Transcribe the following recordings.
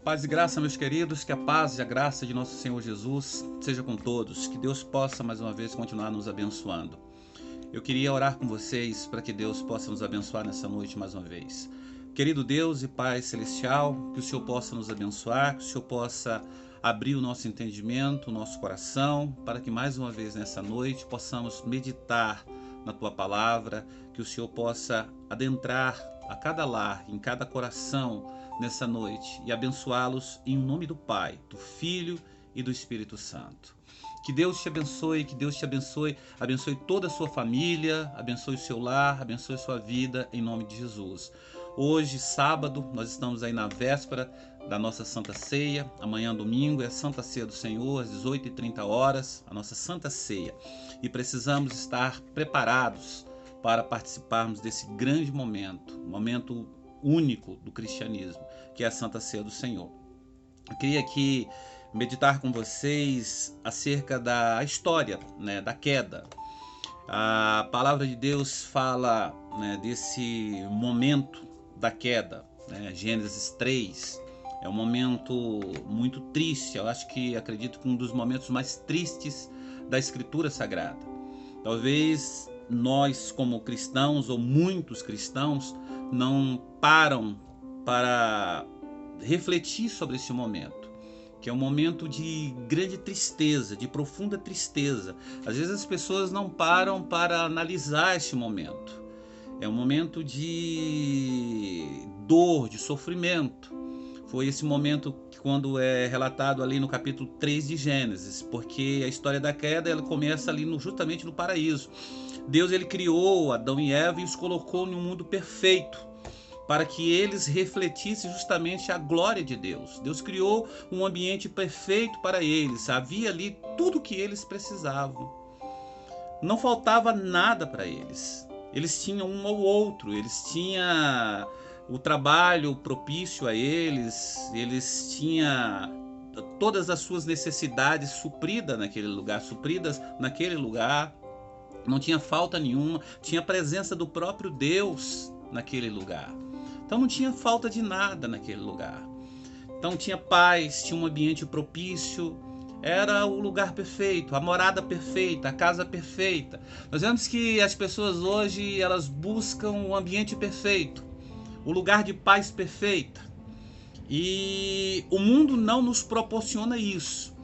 Paz e graça, meus queridos, que a paz e a graça de nosso Senhor Jesus seja com todos, que Deus possa mais uma vez continuar nos abençoando. Eu queria orar com vocês para que Deus possa nos abençoar nessa noite mais uma vez. Querido Deus e Pai Celestial, que o Senhor possa nos abençoar, que o Senhor possa abrir o nosso entendimento, o nosso coração, para que mais uma vez nessa noite possamos meditar na Tua Palavra, que o Senhor possa adentrar a cada lar, em cada coração nessa noite e abençoá-los em nome do Pai, do Filho e do Espírito Santo. Que Deus te abençoe, que Deus te abençoe, abençoe toda a sua família, abençoe o seu lar, abençoe a sua vida, em nome de Jesus. Hoje, sábado, nós estamos aí na véspera da nossa Santa Ceia. Amanhã, domingo, é a Santa Ceia do Senhor, às 18h30, a nossa Santa Ceia. E precisamos estar preparados para participarmos desse grande momento, momento único do cristianismo, que é a Santa Ceia do Senhor. Eu queria aqui meditar com vocês acerca da história, da queda. A palavra de Deus fala, desse momento da queda, Gênesis 3. É um momento muito triste, acredito que um dos momentos mais tristes da Escritura Sagrada. Talvez nós, como cristãos, ou muitos cristãos, não param para refletir sobre esse momento, que é um momento de grande tristeza, de profunda tristeza. Às vezes as pessoas não param para analisar esse momento. É um momento de dor, de sofrimento. Foi esse momento que, quando é relatado ali no capítulo 3 de Gênesis, porque a história da queda ela começa ali justamente no paraíso. Deus ele criou Adão e Eva e os colocou em um mundo perfeito, para que eles refletissem justamente a glória de Deus. Deus criou um ambiente perfeito para eles, havia ali tudo o que eles precisavam. Não faltava nada para eles. Eles tinham um ao outro, eles tinham o trabalho propício a eles tinham todas as suas necessidades supridas naquele lugar, não tinha falta nenhuma, tinha a presença do próprio Deus naquele lugar. Então não tinha falta de nada naquele lugar. Então tinha paz, tinha um ambiente propício, era o lugar perfeito, a morada perfeita, a casa perfeita. Nós vemos que as pessoas hoje elas buscam o ambiente perfeito, o lugar de paz perfeita. E o mundo não nos proporciona isso.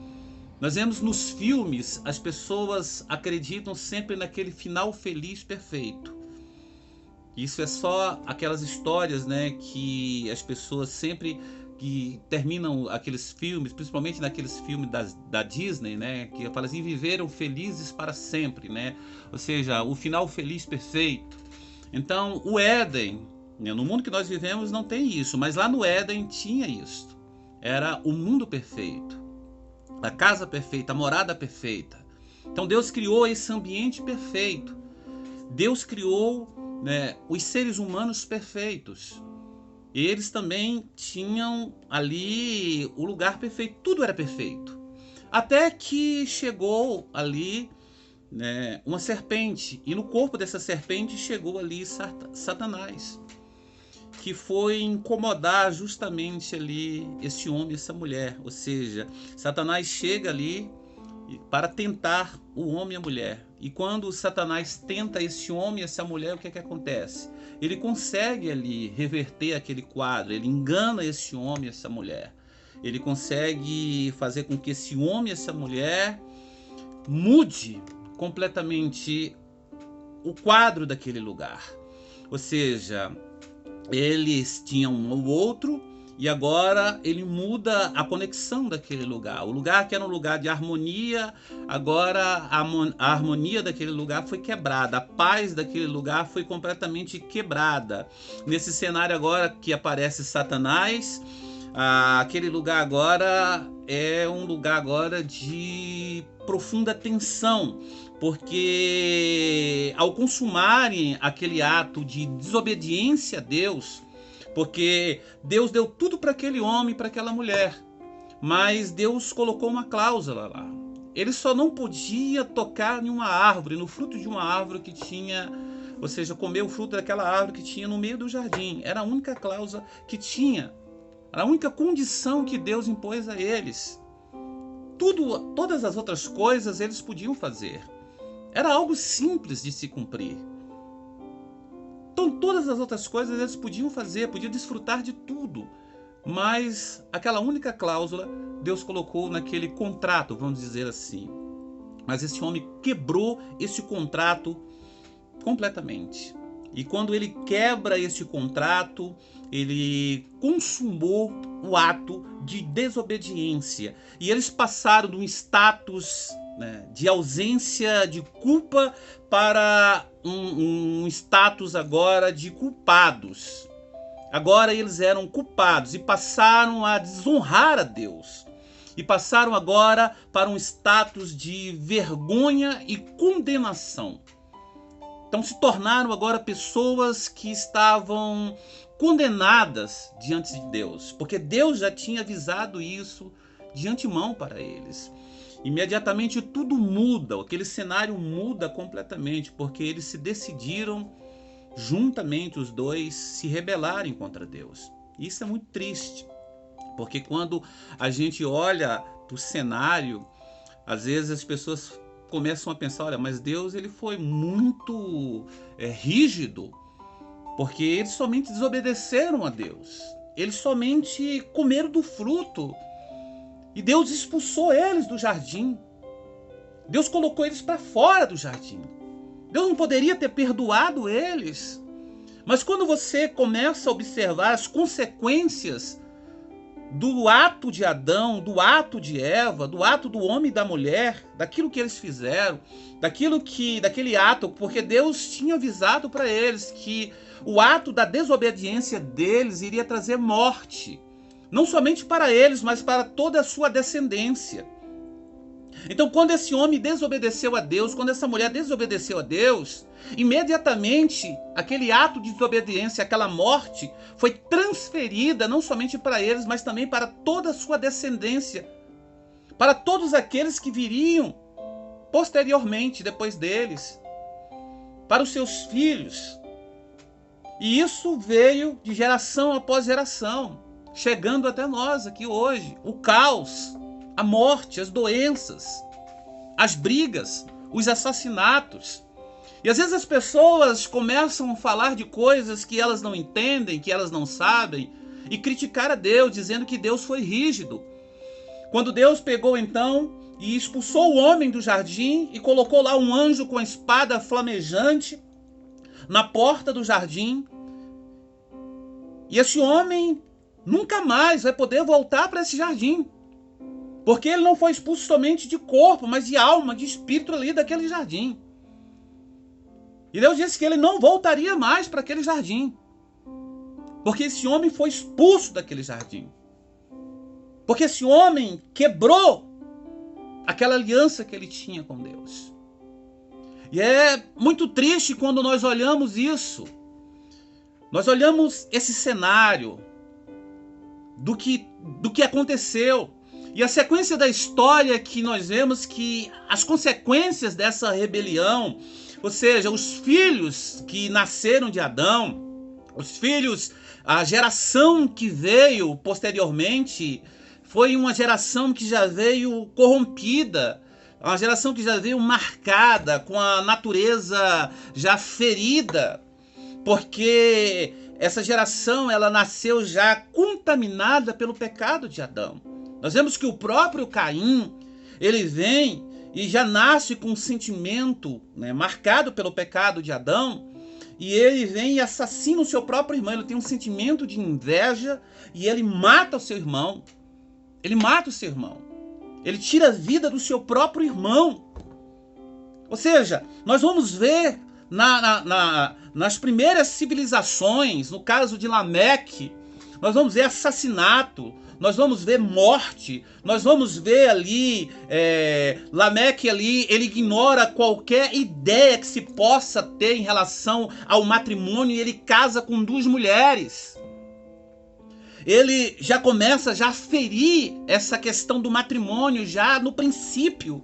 Nós vemos nos filmes, as pessoas acreditam sempre naquele final feliz perfeito. Isso é só aquelas histórias, que as pessoas sempre que terminam aqueles filmes, principalmente naqueles filmes da Disney, que fala assim, viveram felizes para sempre, Ou seja, o final feliz perfeito. Então, o Éden, no mundo que nós vivemos não tem isso, mas lá no Éden tinha isso. Era o mundo perfeito, a casa perfeita, a morada perfeita. Então Deus criou esse ambiente perfeito. Deus criou os seres humanos perfeitos. E eles também tinham ali o lugar perfeito, tudo era perfeito. Até que chegou ali uma serpente, e no corpo dessa serpente chegou ali Satanás, que foi incomodar justamente ali esse homem e essa mulher. Ou seja, Satanás chega ali para tentar o homem e a mulher. E quando Satanás tenta esse homem e essa mulher, o que é que acontece? Ele consegue ali reverter aquele quadro, ele engana esse homem e essa mulher. Ele consegue fazer com que esse homem e essa mulher mude completamente o quadro daquele lugar. Ou seja, eles tinham um ao outro, e agora ele muda a conexão daquele lugar. O lugar que era um lugar de harmonia, agora a harmonia daquele lugar foi quebrada. A paz daquele lugar foi completamente quebrada. Nesse cenário agora que aparece Satanás, aquele lugar agora é um lugar agora de profunda tensão, porque ao consumarem aquele ato de desobediência a Deus, porque Deus deu tudo para aquele homem, para aquela mulher, mas Deus colocou uma cláusula lá. Ele só não podia tocar em uma árvore, no fruto de uma árvore que tinha, ou seja, comer o fruto daquela árvore que tinha no meio do jardim. Era a única cláusula que tinha Era a única condição que Deus impôs a eles. Todas as outras coisas eles podiam fazer. Era algo simples de se cumprir. Então todas as outras coisas eles podiam fazer, podiam desfrutar de tudo. Mas aquela única cláusula Deus colocou naquele contrato, vamos dizer assim. Mas esse homem quebrou esse contrato completamente. E quando ele quebra esse contrato, ele consumou o ato de desobediência. E eles passaram de um status, né, de ausência de culpa para um status agora de culpados. Agora eles eram culpados e passaram a desonrar a Deus. E passaram agora para um status de vergonha e condenação. Então se tornaram agora pessoas que estavam condenadas diante de Deus, porque Deus já tinha avisado isso de antemão para eles. Imediatamente tudo muda, aquele cenário muda completamente, porque eles se decidiram, juntamente os dois, se rebelarem contra Deus. Isso é muito triste, porque quando a gente olha para o cenário, às vezes as pessoas começam a pensar, olha, mas Deus ele foi muito rígido, porque eles somente desobedeceram a Deus. Eles somente comeram do fruto. E Deus expulsou eles do jardim. Deus colocou eles para fora do jardim. Deus não poderia ter perdoado eles. Mas quando você começa a observar as consequências do ato de Adão, do ato de Eva, do ato do homem e da mulher, daquilo que eles fizeram, daquele ato, porque Deus tinha avisado para eles que o ato da desobediência deles iria trazer morte, não somente para eles, mas para toda a sua descendência. Então, quando esse homem desobedeceu a Deus, quando essa mulher desobedeceu a Deus, imediatamente aquele ato de desobediência, aquela morte, foi transferida não somente para eles, mas também para toda a sua descendência, para todos aqueles que viriam posteriormente, depois deles, para os seus filhos. E isso veio de geração após geração, chegando até nós aqui hoje. O caos, a morte, as doenças, as brigas, os assassinatos. E às vezes as pessoas começam a falar de coisas que elas não entendem, que elas não sabem, e criticar a Deus, dizendo que Deus foi rígido. Quando Deus pegou então e expulsou o homem do jardim e colocou lá um anjo com a espada flamejante na porta do jardim. E esse homem nunca mais vai poder voltar para esse jardim. Porque ele não foi expulso somente de corpo, mas de alma, de espírito ali daquele jardim. E Deus disse que ele não voltaria mais para aquele jardim. Porque esse homem foi expulso daquele jardim. Porque esse homem quebrou aquela aliança que ele tinha com Deus. E é muito triste quando nós olhamos isso. Nós olhamos esse cenário do que aconteceu. E a sequência da história que nós vemos que as consequências dessa rebelião, ou seja, os filhos que nasceram de Adão, os filhos, a geração que veio posteriormente, foi uma geração que já veio corrompida, uma geração que já veio marcada, com a natureza já ferida, porque essa geração ela nasceu já contaminada pelo pecado de Adão. Nós vemos que o próprio Caim, ele vem e já nasce com um sentimento, né, marcado pelo pecado de Adão, e ele vem e assassina o seu próprio irmão. Ele tem um sentimento de inveja e ele mata o seu irmão. Ele mata o seu irmão. Ele tira a vida do seu próprio irmão. Ou seja, nós vamos ver nas primeiras civilizações, no caso de Lameque, nós vamos ver assassinato, nós vamos ver morte, nós vamos ver ali, Lameque ali, ele ignora qualquer ideia que se possa ter em relação ao matrimônio e ele casa com 2 mulheres. Ele já começa a ferir essa questão do matrimônio já no princípio.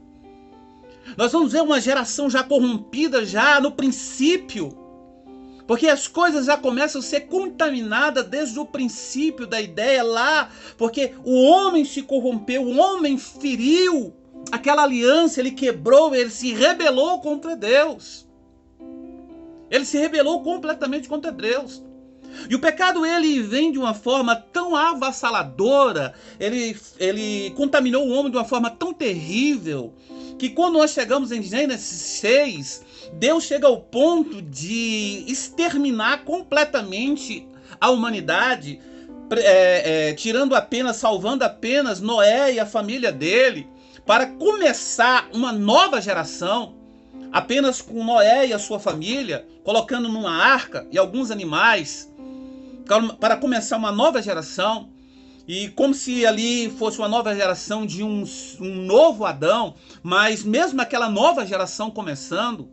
Nós vamos ver uma geração já corrompida já no princípio. Porque as coisas já começam a ser contaminadas desde o princípio da ideia lá, porque o homem se corrompeu, o homem feriu aquela aliança, ele quebrou, ele se rebelou contra Deus. Ele se rebelou completamente contra Deus. E o pecado, ele vem de uma forma tão avassaladora, ele contaminou o homem de uma forma tão terrível, que quando nós chegamos em Gênesis 6, Deus chega ao ponto de exterminar completamente a humanidade, salvando apenas Noé e a família dele, para começar uma nova geração, apenas com Noé e a sua família, colocando numa arca e alguns animais, para começar uma nova geração, e como se ali fosse uma nova geração de um novo Adão, mas mesmo aquela nova geração começando,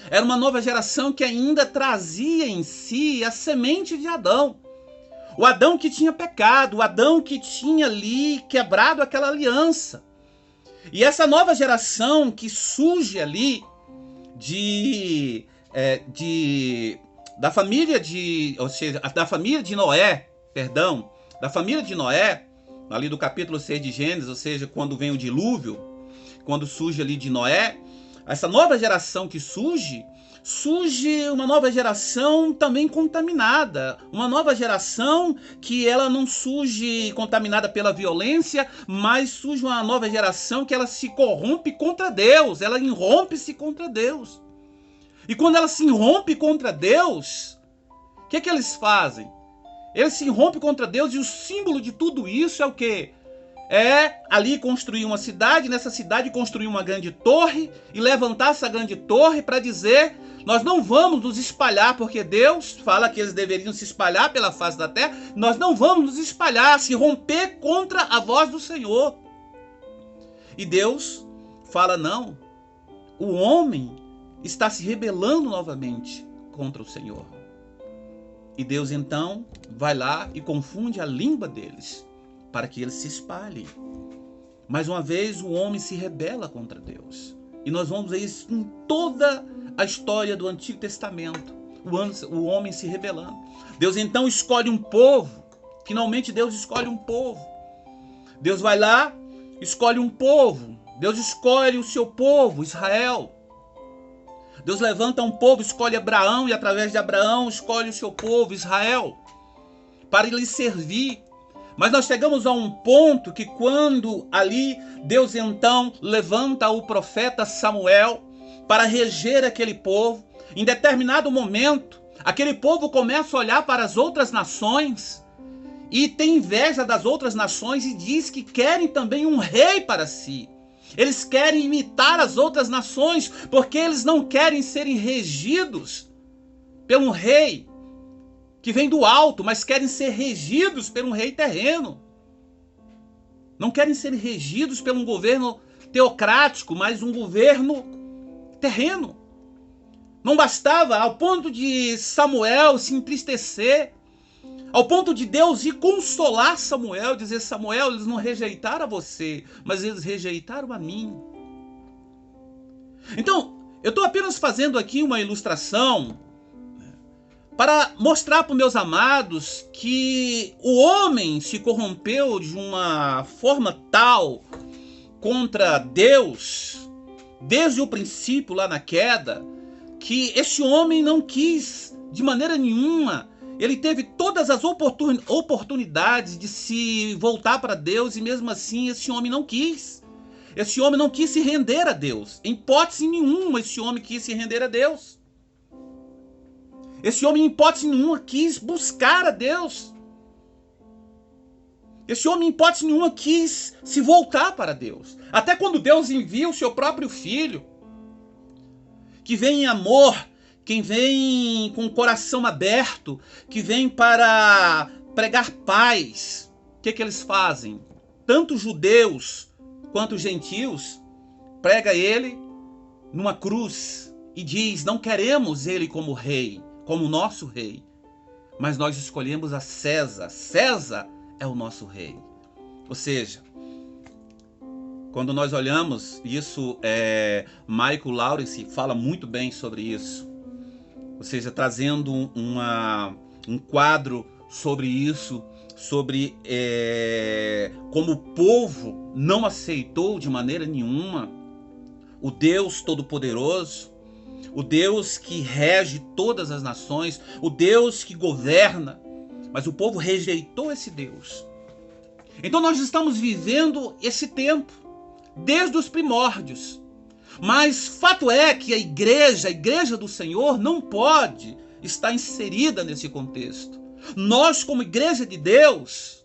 era uma nova geração que ainda trazia em si a semente de Adão. O Adão que tinha pecado, o Adão que tinha ali quebrado aquela aliança. E essa nova geração que surge ali da família de Noé, ali do capítulo 6 de Gênesis, ou seja, quando vem o dilúvio, quando surge ali de Noé, essa nova geração que surge uma nova geração também contaminada, uma nova geração que ela não surge contaminada pela violência, mas surge uma nova geração que ela se corrompe contra Deus, ela irrompe-se contra Deus. E quando ela se irrompe contra Deus, o que eles fazem? Eles se irrompem contra Deus, e o símbolo de tudo isso é o quê? É ali construir uma cidade, nessa cidade construir uma grande torre e levantar essa grande torre para dizer: nós não vamos nos espalhar, porque Deus fala que eles deveriam se espalhar pela face da terra, nós não vamos nos espalhar, se romper contra a voz do Senhor. E Deus fala: não, o homem está se rebelando novamente contra o Senhor. E Deus então vai lá e confunde a língua deles, para que eles se espalhem. Mais uma vez o homem se rebela contra Deus. E nós vamos ver isso em toda a história do Antigo Testamento. O homem se rebelando. Deus então escolhe um povo. Finalmente Deus escolhe um povo. Deus vai lá, escolhe um povo. Deus escolhe o seu povo, Israel. Deus levanta um povo, escolhe Abraão, e através de Abraão escolhe o seu povo, Israel, para lhe servir. Mas nós chegamos a um ponto que quando ali Deus então levanta o profeta Samuel para reger aquele povo, em determinado momento, aquele povo começa a olhar para as outras nações e tem inveja das outras nações e diz que querem também um rei para si. Eles querem imitar as outras nações, porque eles não querem serem regidos por um rei que vem do alto, mas querem ser regidos por um rei terreno. Não querem ser regidos por um governo teocrático, mas um governo terreno. Não bastava, ao ponto de Samuel se entristecer, ao ponto de Deus ir consolar Samuel, dizer: Samuel, eles não rejeitaram a você, mas eles rejeitaram a mim. Então, eu estou apenas fazendo aqui uma ilustração para mostrar para os meus amados que o homem se corrompeu de uma forma tal contra Deus, desde o princípio lá na queda, que esse homem não quis de maneira nenhuma. Ele teve todas as oportunidades de se voltar para Deus e mesmo assim esse homem não quis. Esse homem não quis se render a Deus. Em hipótese nenhuma esse homem quis se render a Deus. Esse homem em hipótese nenhuma quis buscar a Deus. Esse homem em hipótese nenhuma quis se voltar para Deus. Até quando Deus envia o seu próprio filho, que vem em amor, quem vem com o coração aberto, que vem para pregar paz, o que eles fazem? Tanto judeus quanto gentios, prega ele numa cruz e diz: não queremos ele como rei, como nosso rei, mas nós escolhemos a César. César é o nosso rei. Ou seja, quando nós olhamos isso, Michael Lawrence fala muito bem sobre isso. ou seja, trazendo um quadro sobre isso, sobre como o povo não aceitou de maneira nenhuma o Deus Todo-Poderoso, o Deus que rege todas as nações, o Deus que governa, mas o povo rejeitou esse Deus. Então nós estamos vivendo esse tempo, desde os primórdios. Mas fato é que a igreja do Senhor, não pode estar inserida nesse contexto. Nós, como igreja de Deus,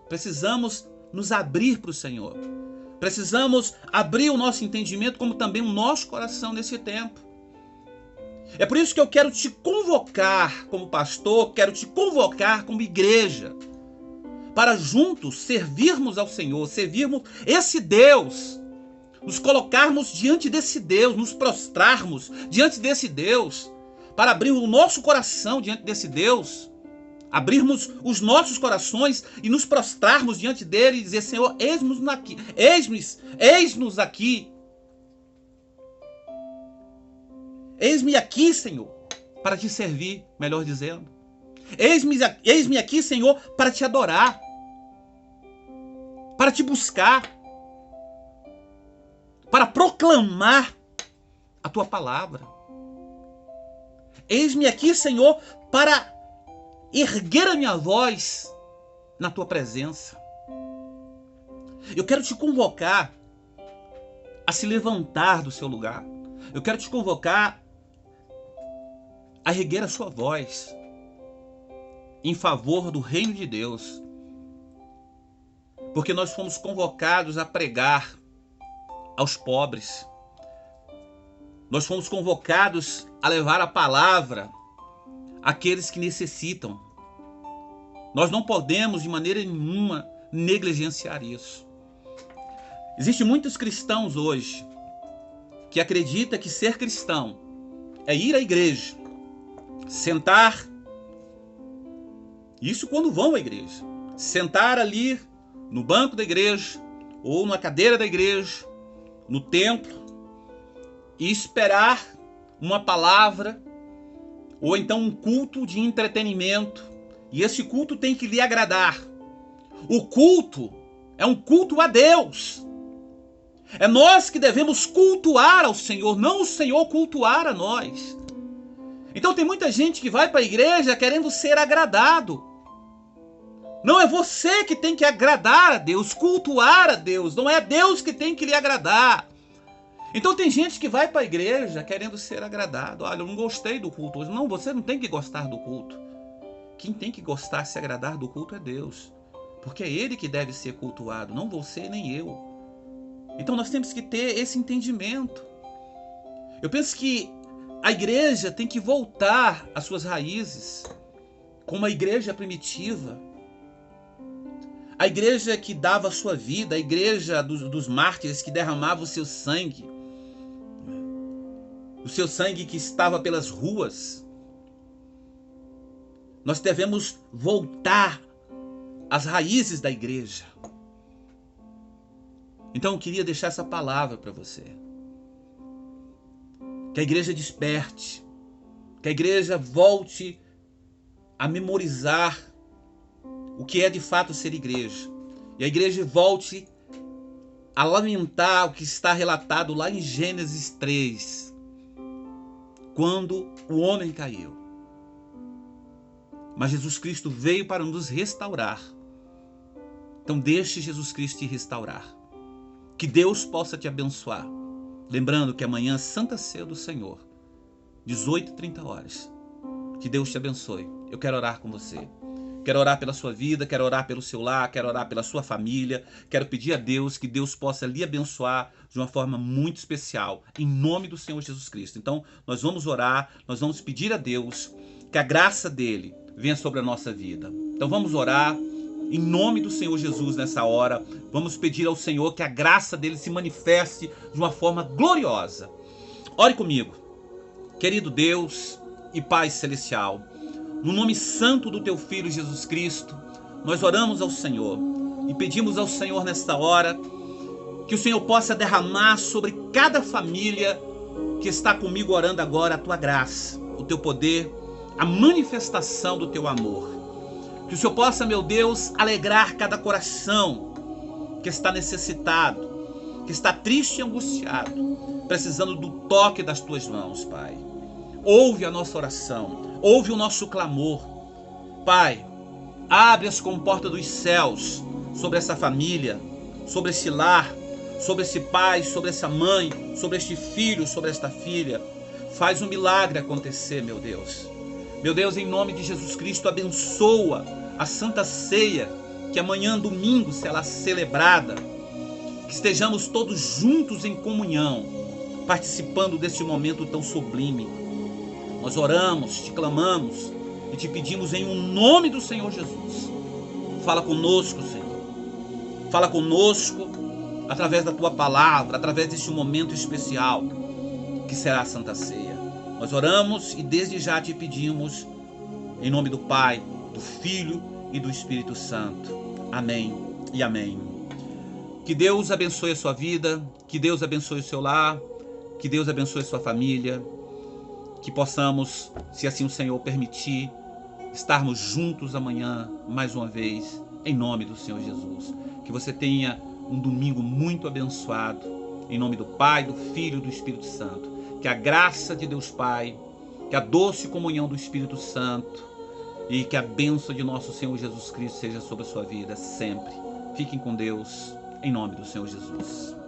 precisamos nos abrir para o Senhor. Precisamos abrir o nosso entendimento, como também o nosso coração nesse tempo. É por isso que eu quero te convocar como pastor, quero te convocar como igreja, para juntos servirmos ao Senhor, servirmos esse Deus, nos colocarmos diante desse Deus, nos prostrarmos diante desse Deus, para abrir o nosso coração diante desse Deus, abrirmos os nossos corações e nos prostrarmos diante dele e dizer: Senhor, eis-nos aqui, eis-nos aqui. Eis-me aqui, Senhor, para te servir, melhor dizendo. Eis-me aqui, Senhor, para te adorar, para te buscar, para proclamar a tua palavra. Eis-me aqui, Senhor, para erguer a minha voz na tua presença. Eu quero te convocar a se levantar do seu lugar. Eu quero te convocar a erguer a sua voz em favor do reino de Deus. Porque nós fomos convocados a pregar aos pobres. Nós fomos convocados a levar a palavra àqueles que necessitam. Nós não podemos de maneira nenhuma negligenciar isso. Existem muitos cristãos hoje que acreditam que ser cristão é ir à igreja, sentar, isso quando vão à igreja, sentar ali no banco da igreja ou na cadeira da igreja, no templo, e esperar uma palavra ou então um culto de entretenimento, e esse culto tem que lhe agradar. O culto é um culto a Deus. É nós que devemos cultuar ao Senhor, não o Senhor cultuar a nós. Então tem muita gente que vai para a igreja querendo ser agradado. Não é você que tem que agradar a Deus, cultuar a Deus. Não é Deus que tem que lhe agradar. Então tem gente que vai para a igreja querendo ser agradado. Olha, eu não gostei do culto hoje. Não, você não tem que gostar do culto. Quem tem que gostar, se agradar do culto é Deus. Porque é Ele que deve ser cultuado, não você nem eu. Então nós temos que ter esse entendimento. Eu penso que a igreja tem que voltar às suas raízes, como a igreja primitiva. A igreja que dava a sua vida, a igreja dos mártires que derramava o seu sangue que estava pelas ruas. Nós devemos voltar às raízes da igreja. Então eu queria deixar essa palavra para você. Que a igreja desperte, que a igreja volte a memorizar o que é de fato ser igreja. E a igreja volte a lamentar o que está relatado lá em Gênesis 3, quando o homem caiu. Mas Jesus Cristo veio para nos restaurar. Então deixe Jesus Cristo te restaurar. Que Deus possa te abençoar. Lembrando que amanhã, Santa Ceia do Senhor, 18h30. Que Deus te abençoe. Eu quero orar com você. Quero orar pela sua vida, quero orar pelo seu lar, quero orar pela sua família. Quero pedir a Deus que Deus possa lhe abençoar de uma forma muito especial, em nome do Senhor Jesus Cristo. Então, nós vamos orar, nós vamos pedir a Deus que a graça dele venha sobre a nossa vida. Então vamos orar em nome do Senhor Jesus nessa hora. Vamos pedir ao Senhor que a graça dele se manifeste de uma forma gloriosa. Ore comigo. Querido Deus e Pai Celestial, no nome santo do teu Filho Jesus Cristo, nós oramos ao Senhor e pedimos ao Senhor nesta hora que o Senhor possa derramar sobre cada família que está comigo orando agora a tua graça. o teu poder, a manifestação do teu amor. Que o Senhor possa, meu Deus, alegrar cada coração que está necessitado, que está triste e angustiado, precisando do toque das tuas mãos, Pai. Ouve a nossa oração, ouve o nosso clamor. Pai, abre as comportas dos céus sobre essa família, sobre esse lar, sobre esse pai, sobre essa mãe, sobre este filho, sobre esta filha. Faz um milagre acontecer, meu Deus. Meu Deus, em nome de Jesus Cristo, abençoa a Santa Ceia, que amanhã, domingo, será celebrada. Que estejamos todos juntos em comunhão, participando deste momento tão sublime. Nós oramos, te clamamos e te pedimos em nome do Senhor Jesus. Fala conosco, Senhor. Fala conosco através da tua palavra, através deste momento especial que será a Santa Ceia. Nós oramos e desde já te pedimos em nome do Pai, do Filho e do Espírito Santo. Amém e amém. Que Deus abençoe a sua vida, que Deus abençoe o seu lar, que Deus abençoe a sua família, que possamos, se assim o Senhor permitir, estarmos juntos amanhã, mais uma vez, em nome do Senhor Jesus. Que você tenha um domingo muito abençoado, em nome do Pai, do Filho e do Espírito Santo. Que a graça de Deus Pai, que a doce comunhão do Espírito Santo e que a bênção de nosso Senhor Jesus Cristo seja sobre a sua vida sempre. Fiquem com Deus, em nome do Senhor Jesus.